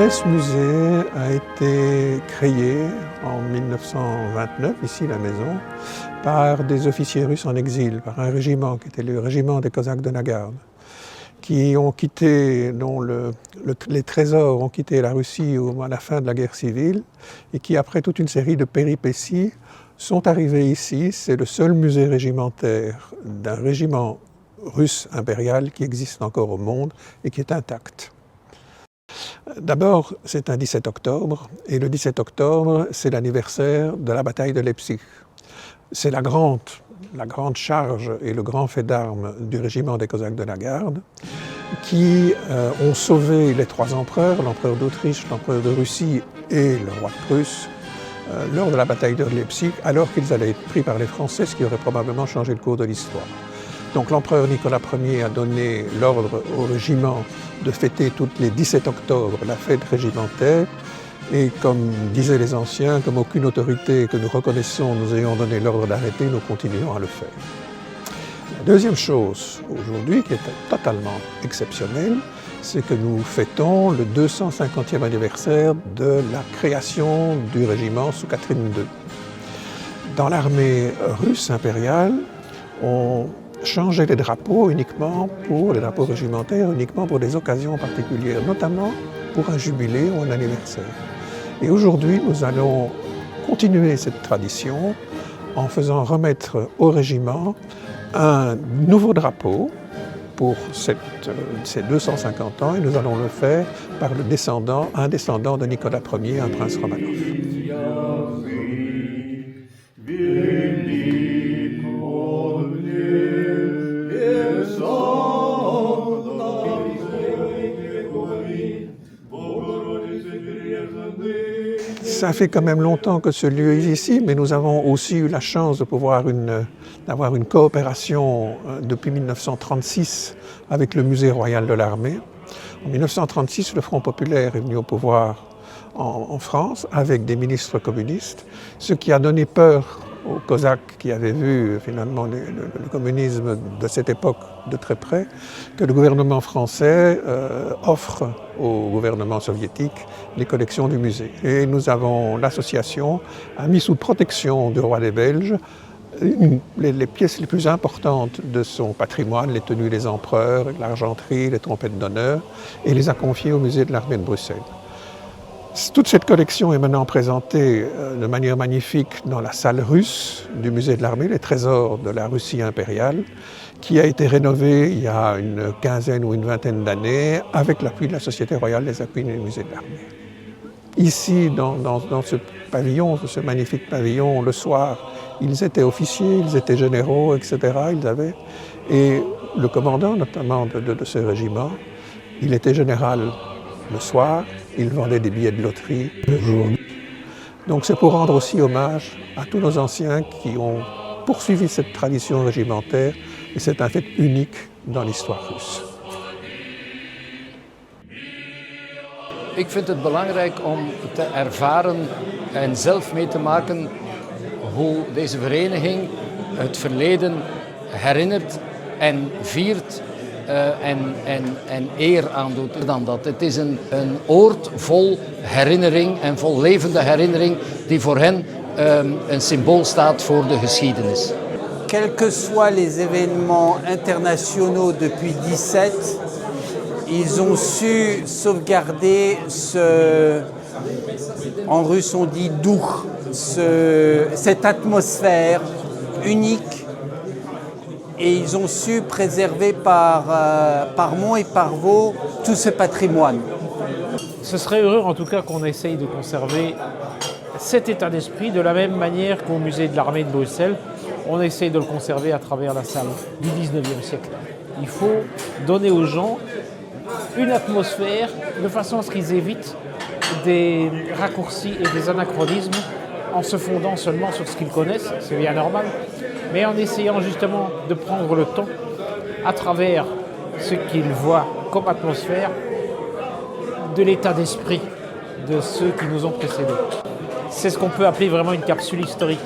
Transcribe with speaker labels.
Speaker 1: ce musée a été créé en 1929, ici la maison, par des officiers russes en exil, par un régiment qui était le régiment des Cosaques de la Garde, qui ont quitté, dont les trésors ont quitté la Russie à la fin de la guerre civile et qui, après toute une série de péripéties, sont arrivés ici. C'est le seul musée régimentaire d'un régiment russe impérial qui existe encore au monde et qui est intact. D'abord, c'est un 17 octobre, et le 17 octobre, c'est l'anniversaire de la bataille de Leipzig. C'est la grande charge et le grand fait d'armes du régiment des Cosaques de la Garde, qui ont sauvé les trois empereurs, l'empereur d'Autriche, l'empereur de Russie et le roi de Prusse, lors de la bataille de Leipzig, alors qu'ils allaient être pris par les Français, ce qui aurait probablement changé le cours de l'histoire. Donc l'empereur Nicolas Ier a donné l'ordre au régiment de fêter toutes les 17 octobre la fête régimentaire. Et comme disaient les anciens, comme aucune autorité que nous reconnaissons nous ayant donné l'ordre d'arrêter, nous continuons à le faire. La deuxième chose aujourd'hui, qui est totalement exceptionnelle, c'est que nous fêtons le 250e anniversaire de la création du régiment sous Catherine II. Dans l'armée russe impériale, on changeait les drapeaux les drapeaux régimentaires uniquement pour des occasions particulières, notamment pour un jubilé ou un anniversaire. Et aujourd'hui, nous allons continuer cette tradition en faisant remettre au régiment un nouveau drapeau pour ces 250 ans, et nous allons le faire par un descendant de Nicolas Ier, un prince Romanov. Ça fait quand même longtemps que ce lieu est ici, mais nous avons aussi eu la chance de pouvoir d'avoir une coopération depuis 1936 avec le Musée royal de l'armée. En 1936, le Front populaire est venu au pouvoir en France avec des ministres communistes, ce qui a donné peur aux Cosaques qui avaient vu finalement le communisme de cette époque de très près, que le gouvernement français offre au gouvernement soviétique les collections du musée. Et l'association a mis sous protection du roi des Belges les pièces les plus importantes de son patrimoine, les tenues des empereurs, l'argenterie, les trompettes d'honneur, et les a confiées au musée de l'armée de Bruxelles. Toute cette collection est maintenant présentée de manière magnifique dans la salle russe du musée de l'armée, les trésors de la Russie impériale, qui a été rénovée il y a une quinzaine ou une vingtaine d'années avec l'appui de la Société royale des appuis du musée de l'armée. Ici, dans ce pavillon, ce magnifique pavillon, le soir, ils étaient officiers, ils étaient généraux, etc. Et le commandant notamment de ce régiment, il était général le soir, il vendait des billets de loterie le jour. Donc c'est pour rendre aussi hommage à tous nos anciens qui ont poursuivi cette tradition régimentaire, et c'est un fait unique dans l'histoire russe.
Speaker 2: Ik vind het belangrijk om te ervaren en zelf mee te maken hoe deze vereniging het verleden herinnert en viert en eer aandoet dan dat. Het is een oord vol herinnering en vol levende herinnering die voor hen een symbool staat voor de geschiedenis.
Speaker 3: Quels que soient les événements internationaux depuis 17, ils ont su sauvegarder en russe on dit duch, cette atmosphère unique, et ils ont su préserver par Mont et par Vaux tout ce patrimoine.
Speaker 4: Ce serait heureux en tout cas qu'on essaye de conserver cet état d'esprit de la même manière qu'au musée de l'armée de Bruxelles, on essaye de le conserver à travers la salle du 19e siècle. Il faut donner aux gens une atmosphère de façon à ce qu'ils évitent des raccourcis et des anachronismes en se fondant seulement sur ce qu'ils connaissent, c'est bien normal, mais en essayant justement de prendre le temps à travers ce qu'ils voient comme atmosphère de l'état d'esprit de ceux qui nous ont précédés. C'est ce qu'on peut appeler vraiment une capsule historique.